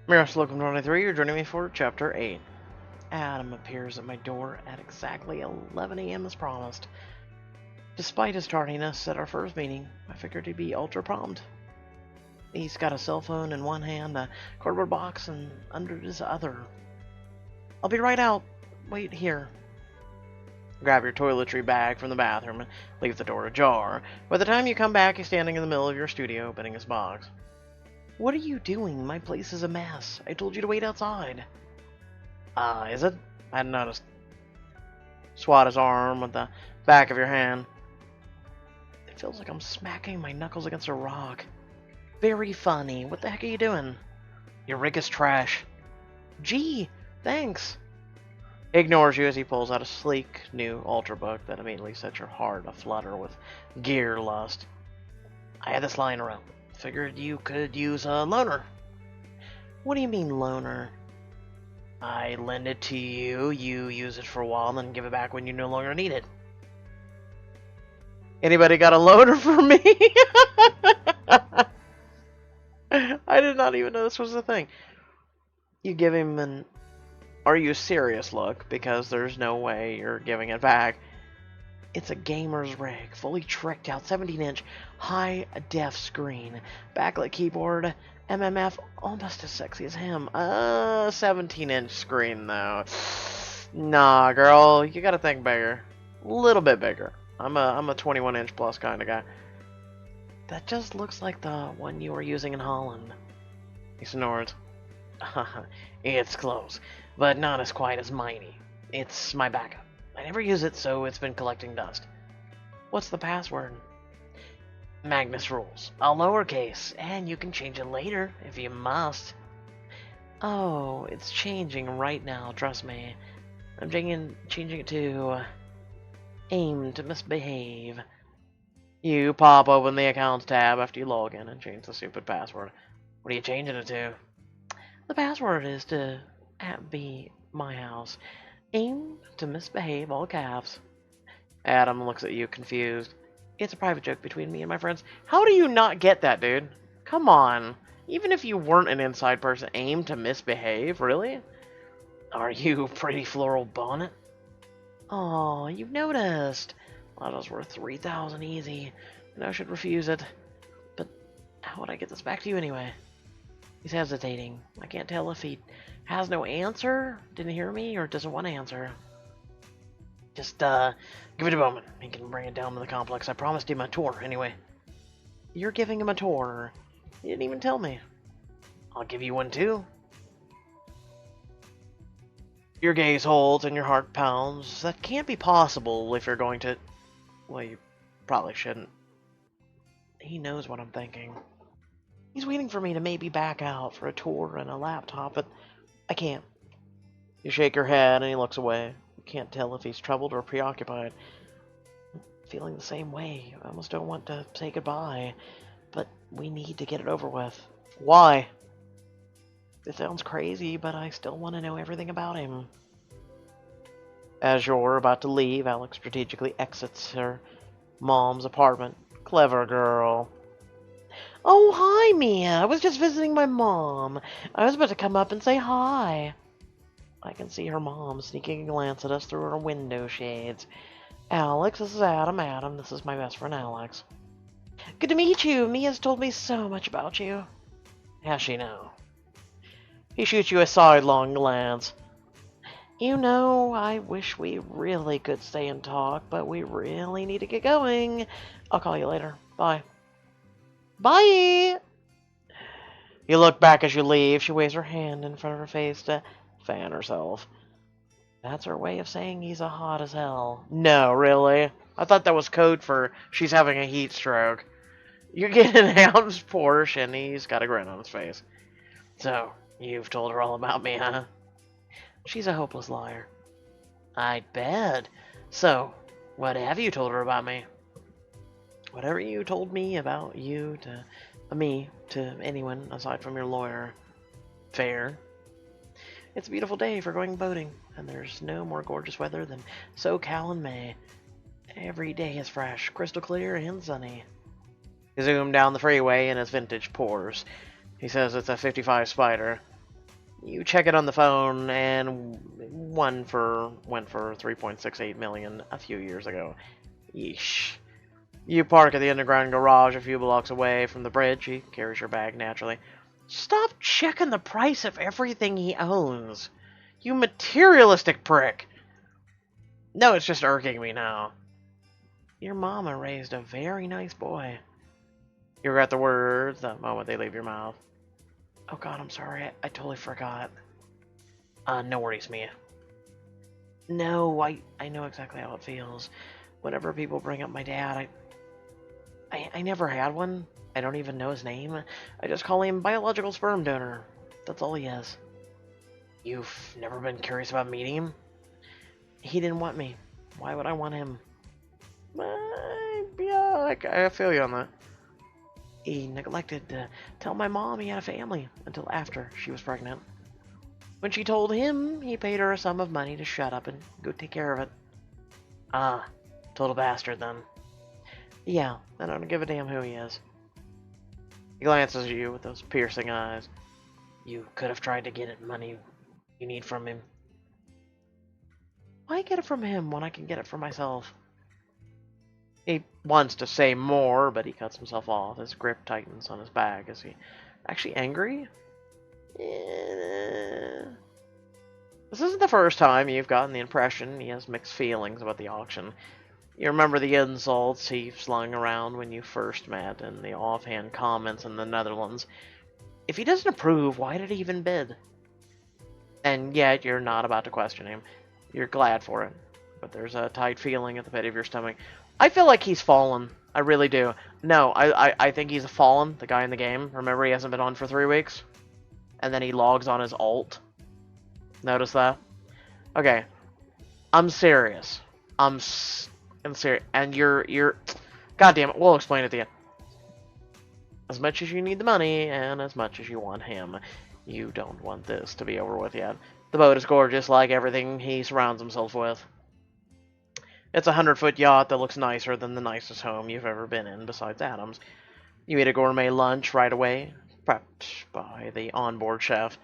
Mirrors Locum 23, you're joining me for Chapter 8. Adam appears at my door at exactly 11 a.m. as promised. Despite his tardiness at our first meeting, I figured he'd be ultra prompt. He's got a cell phone in one hand, a cardboard box, and under his other. I'll be right out. Wait here. Grab your toiletry bag from the bathroom and leave the door ajar. By the time you come back, he's standing in the middle of your studio, opening his box. What are you doing? My place is a mess. I told you to wait outside. Is it? I hadn't noticed. Swat his arm with the back of your hand. It feels like I'm smacking my knuckles against a rock. Very funny. What the heck are you doing? Your rig is trash. Gee, thanks. Ignores you as he pulls out a sleek, new Ultrabook that immediately sets your heart aflutter with gear lust. I had this lying around. Figured you could use a loaner. What do you mean, loaner? I lend it to you, you use it for a while, and then give it back when you no longer need it. Anybody got a loaner for me? I did not even know this was a thing. You give him an "Are you serious" look, because there's no way you're giving it back. It's a gamer's rig, fully tricked out, 17-inch, high-def screen, backlit keyboard, MMF, almost as sexy as him. 17-inch screen, though. Nah, girl, you gotta think bigger. A little bit bigger. I'm a 21-inch plus kind of guy. That just looks like the one you were using in Holland. He snores. It's close, but not as quite as mighty. It's my backup. I never use it, so it's been collecting dust. What's the password? Magnus rules. All lowercase, and you can change it later, if you must. Oh, it's changing right now, trust me. I'm changing it to aim to misbehave. You pop open the accounts tab after you log in and change the stupid password. What are you changing it to? The password is to be my house. Aim to misbehave, all caps. Adam looks at you confused. It's a private joke between me and my friends. How do you not get that, dude? Come on. Even if you weren't an inside person, aim to misbehave? Really? Are you pretty floral bonnet? Oh, you've noticed. Lotto's worth 3,000 easy. And I should refuse it. But how would I get this back to you anyway? He's hesitating. I can't tell if he has no answer, didn't hear me, or doesn't want to answer. Just, give it a moment. He can bring it down to the complex. I promised him a tour, anyway. You're giving him a tour. He didn't even tell me. I'll give you one, too. Your gaze holds and your heart pounds. That can't be possible if you're going to... Well, you probably shouldn't. He knows what I'm thinking. He's waiting for me to maybe back out for a tour and a laptop, but I can't. You shake your head and he looks away. You can't tell if he's troubled or preoccupied. I'm feeling the same way. I almost don't want to say goodbye, but we need to get it over with. Why? It sounds crazy, but I still want to know everything about him. As you're about to leave, Alex strategically exits her mom's apartment. Clever girl. Oh, hi, Mia. I was just visiting my mom. I was about to come up and say hi. I can see her mom sneaking a glance at us through her window shades. Alex, this is Adam. Adam, this is my best friend, Alex. Good to meet you. Mia's told me so much about you. How's she know? He shoots you a sidelong glance. You know, I wish we really could stay and talk, but we really need to get going. I'll call you later. Bye. Bye! You look back as you leave. She waves her hand in front of her face to fan herself. That's her way of saying he's a hot as hell. No, really? I thought that was code for she's having a heat stroke. You get in Adam's Porsche and he's got a grin on his face. So, you've told her all about me, huh? She's a hopeless liar. I'd bet. So, what have you told her about me? Whatever you told me about you to me to anyone aside from your lawyer. Fair. It's a beautiful day for going boating, and there's no more gorgeous weather than SoCal in May. Every day is fresh, crystal clear, and sunny. He zoomed down the freeway in his vintage Porsche. He says it's a '55 Spider. You check it on the phone, and went for 3.68 million a few years ago. Yeesh. You park at the underground garage a few blocks away from the bridge. He carries your bag naturally. Stop checking the price of everything he owns. You materialistic prick. No, it's just irking me now. Your mama raised a very nice boy. You regret the words the moment they leave your mouth. Oh god, I'm sorry. I totally forgot. No worries, Mia. No, I know exactly how it feels. Whenever people bring up my dad, I never had one. I don't even know his name. I just call him biological sperm donor. That's all he is. You've never been curious about meeting him? He didn't want me. Why would I want him? Yeah, I feel you on that. He neglected to tell my mom he had a family until after she was pregnant. When she told him, he paid her a sum of money to shut up and go take care of it. Ah, total bastard then. Yeah, I don't give a damn who he is. He glances at you with those piercing eyes. You could have tried to get it money you need from him. Why get it from him when I can get it from myself? He wants to say more, but he cuts himself off. His grip tightens on his bag. Is he actually angry? This isn't the first time you've gotten the impression he has mixed feelings about the auction. You remember the insults he slung around when you first met, and the offhand comments in the Netherlands. If he doesn't approve, why did he even bid? And yet you're not about to question him. You're glad for it. But there's a tight feeling at the pit of your stomach. I feel like he's fallen. I really do. No, I think he's fallen, the guy in the game. Remember, he hasn't been on for 3 weeks? And then he logs on his alt. Notice that? Okay. I'm serious. I'm serious. And you're... God damn it, we'll explain it at the end. As much as you need the money, and as much as you want him, you don't want this to be over with yet. The boat is gorgeous, like everything he surrounds himself with. It's a 100-foot yacht that looks nicer than the nicest home you've ever been in, besides Adam's. You eat a gourmet lunch right away, prepped by the onboard chef.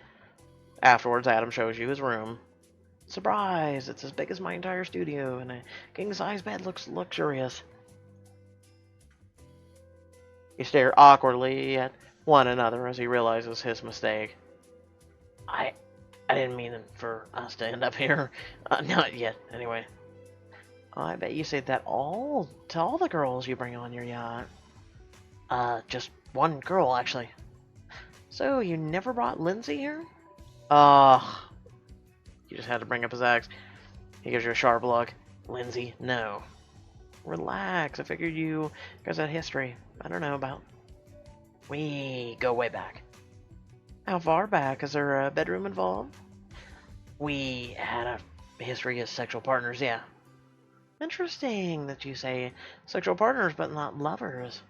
Afterwards, Adam shows you his room. Surprise! It's as big as my entire studio, and a king-size bed looks luxurious. You stare awkwardly at one another as he realizes his mistake. I didn't mean for us to end up here. Not yet, anyway. I bet you say that to all the girls you bring on your yacht. Just one girl, actually. So, you never brought Lindsay here? You just had to bring up his ex. He gives you a sharp look. Lindsay, no. Relax, I figured you guys had history. I don't know about... We go way back. How far back? Is there a bedroom involved? We had a history as sexual partners, yeah. Interesting that you say sexual partners, but not lovers.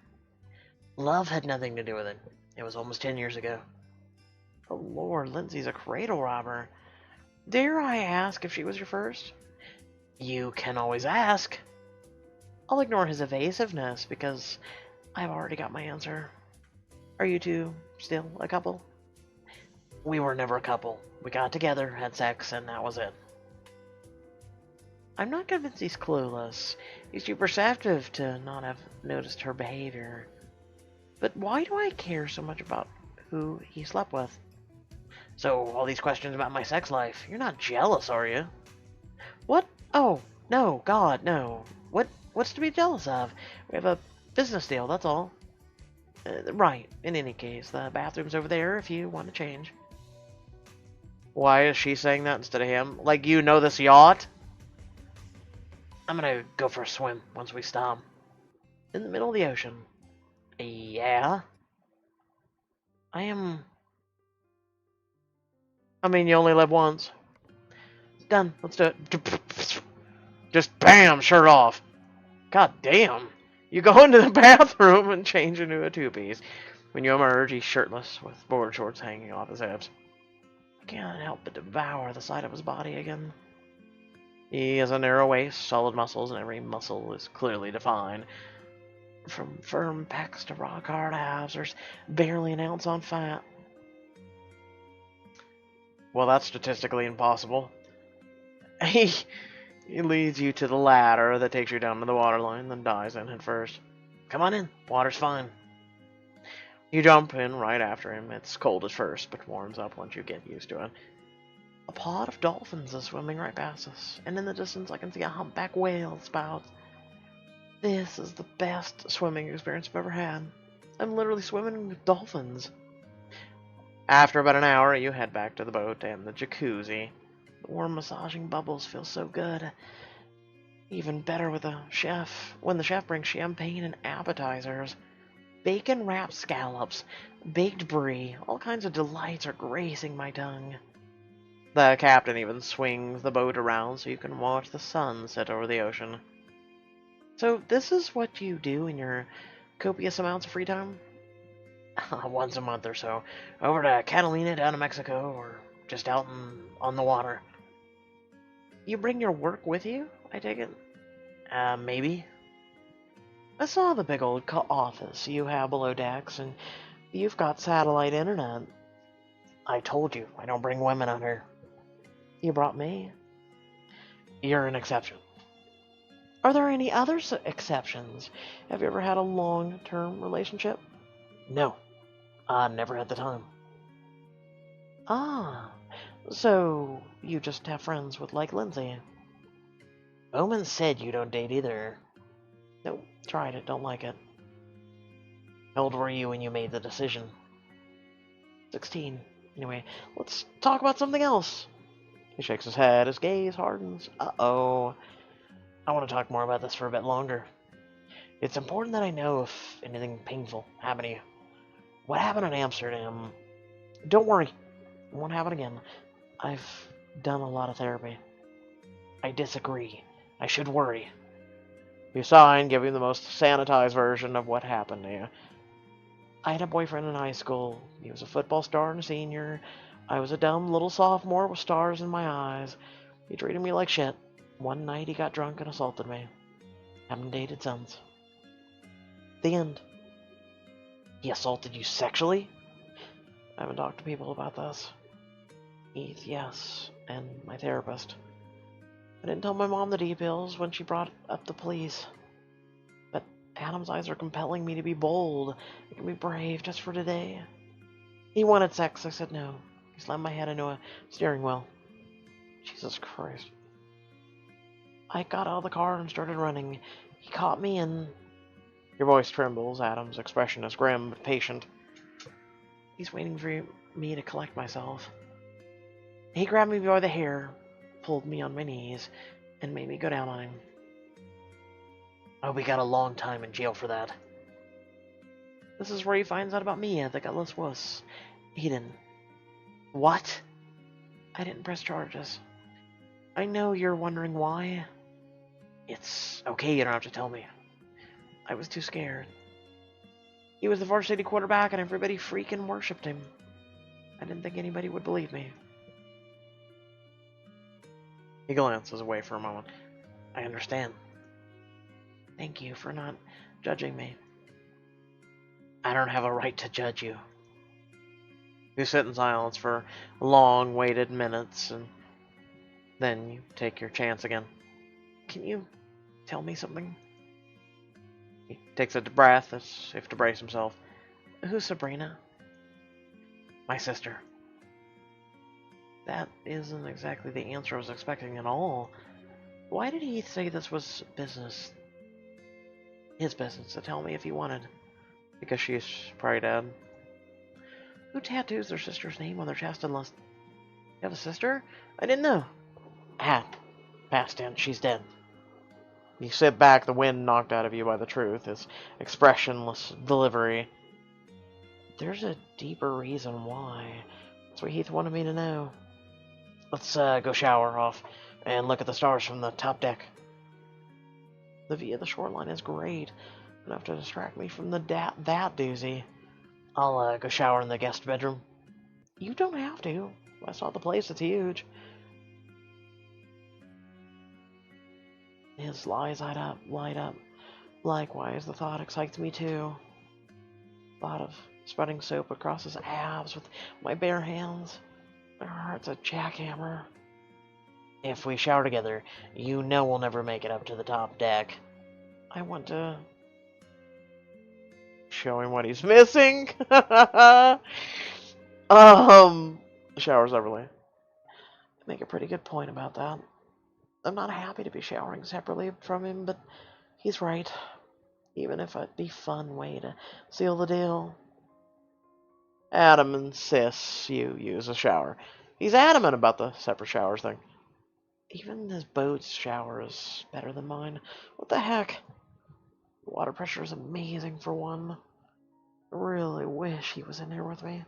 Love had nothing to do with it. It was almost 10 years ago. Oh lord, Lindsay's a cradle robber. Dare I ask if she was your first? You can always ask. I'll ignore his evasiveness because I've already got my answer. Are you two still a couple? We were never a couple. We got together, had sex, and that was it. I'm not convinced he's clueless. He's too perceptive to not have noticed her behavior. But why do I care so much about who he slept with? So, all these questions about my sex life. You're not jealous, are you? What? Oh, no, God, no. What's to be jealous of? We have a business deal, that's all. Right, in any case, the bathroom's over there if you want to change. Why is she saying that instead of him? Like, you know this yacht? I'm gonna go for a swim once we stop. In the middle of the ocean. Yeah? I mean, you only live once. Done. Let's do it. Just bam, shirt off. God damn. You go into the bathroom and change into a two-piece. When you emerge, he's shirtless, with board shorts hanging off his hips. I can't help but devour the side of his body again. He has a narrow waist, solid muscles, and every muscle is clearly defined. From firm pecs to rock-hard abs, there's barely an ounce on fat. Well, that's statistically impossible. He leads you to the ladder that takes you down to the waterline, then dives in head first. Come on in, water's fine. You jump in right after him. It's cold at first, but warms up once you get used to it. A pod of dolphins is swimming right past us, and in the distance I can see a humpback whale spout. This is the best swimming experience I've ever had. I'm literally swimming with dolphins. After about an hour, you head back to the boat and the jacuzzi. The warm massaging bubbles feel so good. Even better with the chef, when the chef brings champagne and appetizers. Bacon wrapped scallops, baked brie, all kinds of delights are gracing my tongue. The captain even swings the boat around so you can watch the sun set over the ocean. So this is what you do in your copious amounts of free time? Once a month or so. Over to Catalina down to Mexico, or just out on the water. You bring your work with you, I take it? Maybe. I saw the big old office you have below decks, and you've got satellite internet. I told you, I don't bring women under. You brought me. You're an exception. Are there any other exceptions? Have you ever had a long-term relationship? No. I never had the time. Ah, so you just have friends with like Lindsay. Omen said you don't date either. Nope, tried it, don't like it. How old were you when you made the decision? 16. Anyway, let's talk about something else. He shakes his head, his gaze hardens. Uh-oh. I want to talk more about this for a bit longer. It's important that I know if anything painful happened to you. What happened in Amsterdam? Don't worry, it won't happen again. I've done a lot of therapy. I disagree. I should worry. You sign, giving the most sanitized version of what happened to you. I had a boyfriend in high school. He was a football star and a senior. I was a dumb little sophomore with stars in my eyes. He treated me like shit. One night he got drunk and assaulted me. Haven't dated since. The end. He assaulted you sexually? I haven't talked to people about this. Heath, yes, and my therapist. I didn't tell my mom the details when she brought up the police. But Adam's eyes are compelling me to be bold. I can be brave just for today. He wanted sex, I said no. He slammed my head into a steering wheel. Jesus Christ. I got out of the car and started running. He caught me and... Your voice trembles. Adam's expression is grim but patient. He's waiting for me to collect myself. He grabbed me by the hair, pulled me on my knees, and made me go down on him. Oh, we got a long time in jail for that. This is where he finds out about me, the gutless wuss. He didn't. What? I didn't press charges. I know you're wondering why. It's okay, you don't have to tell me. I was too scared. He was the varsity quarterback and everybody freaking worshipped him. I didn't think anybody would believe me. He glances away for a moment. I understand. Thank you for not judging me. I don't have a right to judge you. You sit in silence for long, waited minutes, and then you take your chance again. Can you tell me something? He takes a breath as if to brace himself. Who's Sabrina? My sister. That isn't exactly the answer I was expecting at all. Why did he say this was business? His business to tell me if he wanted. Because she's probably dead. Who tattoos their sister's name on their chest unless... You have a sister? I didn't know. Past tense, she's dead. You sit back, the wind knocked out of you by the truth, his expressionless delivery. There's a deeper reason why. That's what Heath wanted me to know. Let's go shower off and look at the stars from the top deck. The view of the shoreline is great, enough to distract me from that doozy. I'll go shower in the guest bedroom. You don't have to. I saw the place, it's huge. His eyes light up. Likewise, the thought excites me too. Thought of spreading soap across his abs with my bare hands. It's a jackhammer. If we shower together, you know we'll never make it up to the top deck. I want to show him what he's missing. Showers Everly. Make a pretty good point about that. I'm not happy to be showering separately from him, but he's right. Even if it'd be a fun way to seal the deal. Adam insists you use a shower. He's adamant about the separate showers thing. Even this boat's shower is better than mine. What the heck? The water pressure is amazing for one. I really wish he was in here with me.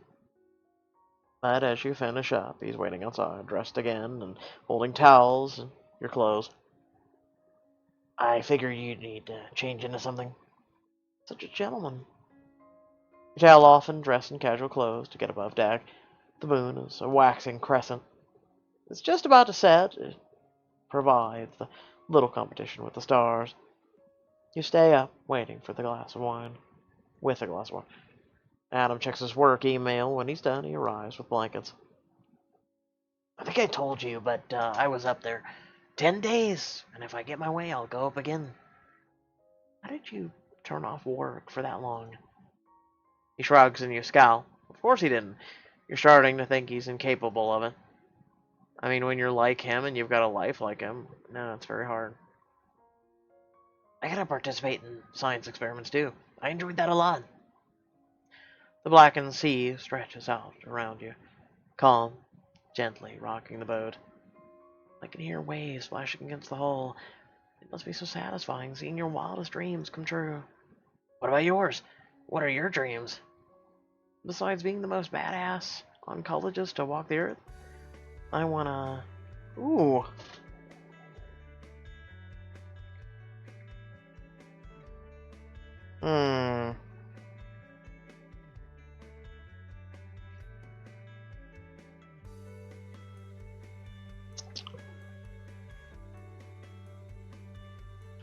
But as you finish up, he's waiting outside, dressed again, and holding towels and your clothes. I figure you need to change into something. Such a gentleman. You towel off and dress in casual clothes to get above deck. The moon is a waxing crescent. It's just about to set. It provides the little competition with the stars. You stay up, waiting for the glass of wine. With a glass of wine. Adam checks his work email. When he's done, he arrives with blankets. I think I told you, but I was up there 10 days, and if I get my way, I'll go up again. How did you turn off work for that long? He shrugs and you scowl. Of course he didn't. You're starting to think he's incapable of it. I mean, when you're like him and you've got a life like him, no, it's very hard. I gotta participate in science experiments too. I enjoyed that a lot. The blackened sea stretches out around you, calm, gently rocking the boat. I can hear waves splashing against the hull. It must be so satisfying seeing your wildest dreams come true. What about yours? What are your dreams? Besides being the most badass oncologist to walk the earth, I wanna... Ooh.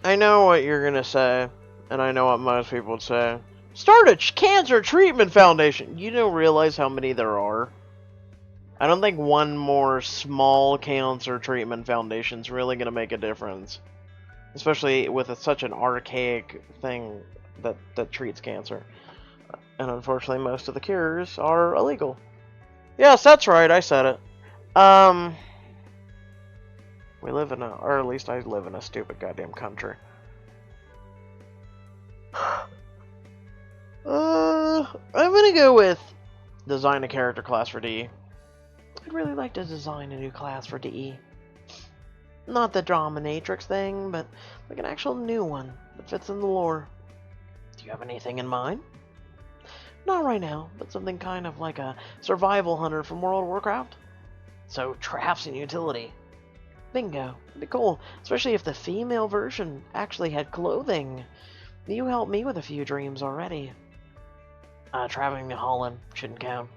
I know what you're gonna say, and I know what most people would say. Start a cancer treatment foundation! You don't realize how many there are. I don't think one more small cancer treatment foundation is really gonna make a difference. Especially with such an archaic thing that treats cancer. And unfortunately, most of the cures are illegal. Yes, that's right, I said it. We live in or at least I live in a stupid goddamn country. I'm gonna go with design a character class for DE. I'd really like to design a new class for DE. Not the Dominatrix thing, but like an actual new one that fits in the lore. Do you have anything in mind? Not right now, but something kind of like a survival hunter from World of Warcraft. So traps and utility. Bingo. It'd be cool, especially if the female version actually had clothing. You helped me with a few dreams already. Traveling to Holland shouldn't count.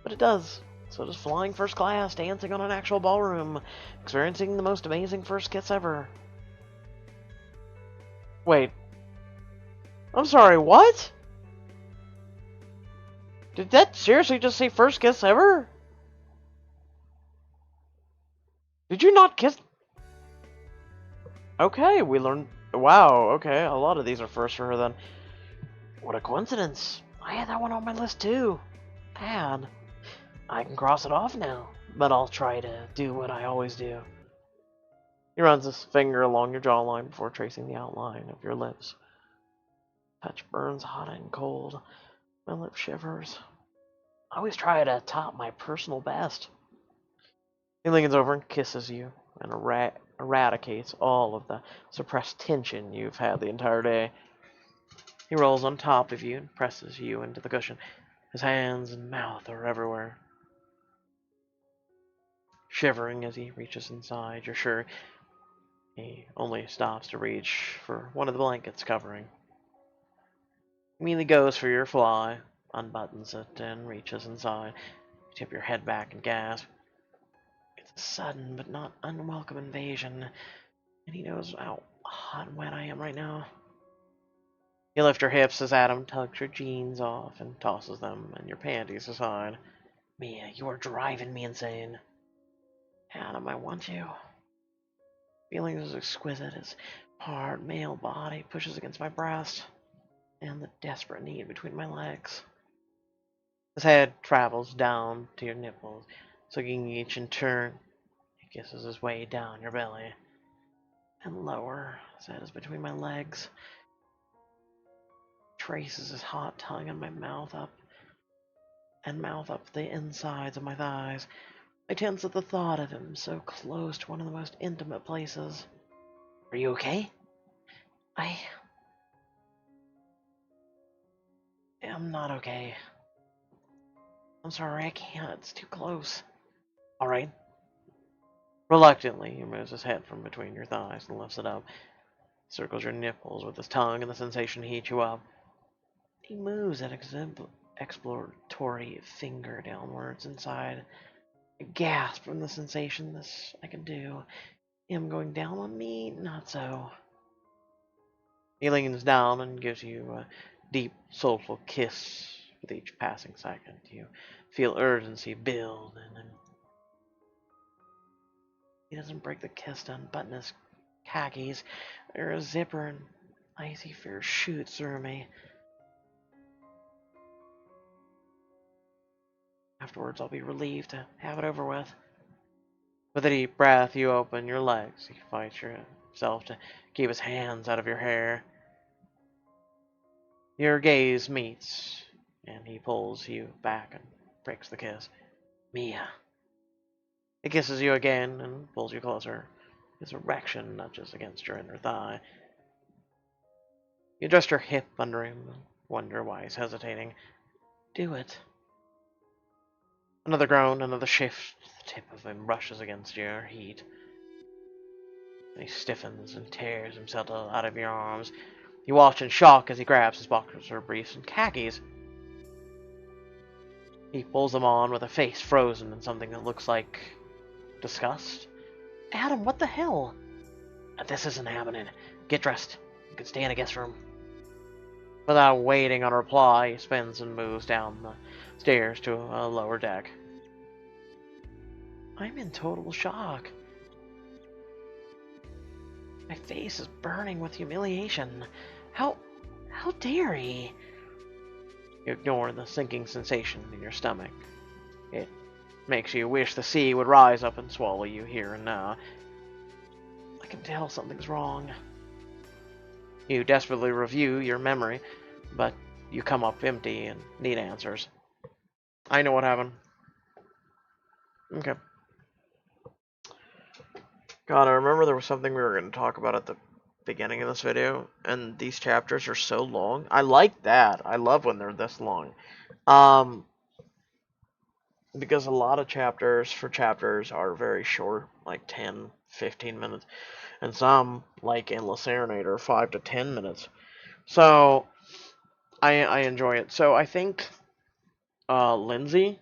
But it does. So does flying first class, dancing on an actual ballroom, experiencing the most amazing first kiss ever. Wait. I'm sorry, what? Did that seriously just say first kiss ever? Did you not kiss? Okay, we learned... Wow, okay, a lot of these are first for her then. What a coincidence. I had that one on my list too. Bad. I can cross it off now, but I'll try to do what I always do. He runs his finger along your jawline before tracing the outline of your lips. Touch burns hot and cold. My lip shivers. I always try to top my personal best. He leans over and kisses you and eradicates all of the suppressed tension you've had the entire day. He rolls on top of you and presses you into the cushion. His hands and mouth are everywhere. Shivering as he reaches inside your shirt, he only stops to reach for one of the blankets covering. He immediately goes for your fly, unbuttons it, and reaches inside. You tip your head back and gasp. It's a sudden but not unwelcome invasion, and he knows how hot and wet I am right now. You lift your hips as Adam tugs your jeans off and tosses them and your panties aside. Mia, you are driving me insane. Adam, I want you. Feeling as exquisite as hard male body pushes against my breast, and the desperate need between my legs. His head travels down to your nipples, sucking each in turn. He kisses his way down your belly, and lower, his head is between my legs, traces his hot tongue on my mouth up the insides of my thighs. I tense at the thought of him so close to one of the most intimate places. Are you okay? I am not okay. I'm sorry, I can't. It's too close. Alright. Reluctantly, he moves his head from between your thighs and lifts it up. Circles your nipples with his tongue, and the sensation heats you up. He moves that exploratory finger downwards inside. I gasp from the sensation. This I can do. Him going down on me? Not so. He leans down and gives you a deep, soulful kiss with each passing second. You feel urgency build, and then he doesn't break the kiss to unbutton his khakis or a zipper, and icy fear shoots through me. Afterwards, I'll be relieved to have it over with. With a deep breath, you open your legs. You fight yourself to keep his hands out of your hair. Your gaze meets, and he pulls you back and breaks the kiss. Mia. He kisses you again and pulls you closer. His erection nudges against your inner thigh. You adjust your hip under him and wonder why he's hesitating. Do it. Another groan, another shift. The tip of him brushes against your heat. He stiffens and tears himself out of your arms. You watch in shock as he grabs his boxer briefs and khakis. He pulls them on with a face frozen in something that looks like disgust. Adam, what the hell? This isn't happening. Get dressed. You can stay in a guest room. Without waiting on a reply, he spins and moves down the stairs to a lower deck. I'm in total shock. My face is burning with humiliation. How dare he? You ignore the sinking sensation in your stomach. It makes you wish the sea would rise up and swallow you here and now. I can tell something's wrong. You desperately review your memory, but you come up empty and need answers. I know what happened. Okay. God, I remember there was something we were going to talk about at the beginning of this video, and these chapters are so long. I like that. I love when they're this long. Because a lot of chapters are very short, like 10, 15 minutes, and some, like Endless Serenade, are 5 to 10 minutes. So, I enjoy it. So, I think Lindsay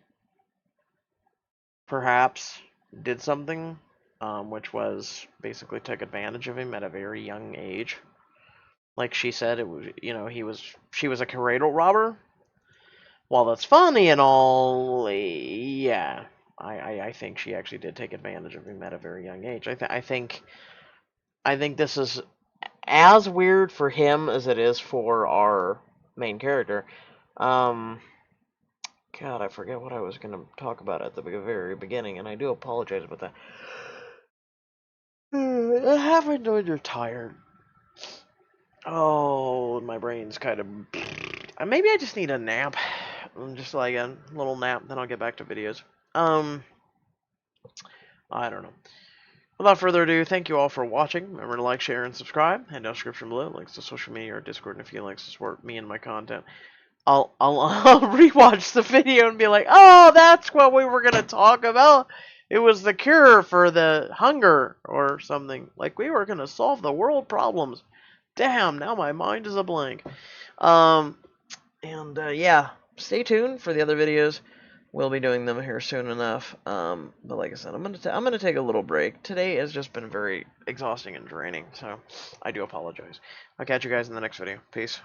perhaps did something, which was basically took advantage of him at a very young age. Like she said, it was, she was a cradle robber. While that's funny and all, yeah, I think she actually did take advantage of him at a very young age. I think this is as weird for him as it is for our main character. God, I forget what I was going to talk about at the very beginning, and I do apologize about that. It happened when you're tired. Oh, my brain's kind of... Maybe I just need a nap. Just like a little nap, then I'll get back to videos. I don't know. Without further ado, thank you all for watching. Remember to like, share, and subscribe. Head down description below, links to social media or Discord if you'd like to support me and my content. I'll rewatch the video and be like, oh, that's what we were gonna talk about. It was the cure for the hunger or something. Like we were gonna solve the world problems. Damn, now my mind is a blank. Yeah, stay tuned for the other videos. We'll be doing them here soon enough. But like I said, I'm gonna take a little break. Today has just been very exhausting and draining, so I do apologize. I'll catch you guys in the next video. Peace.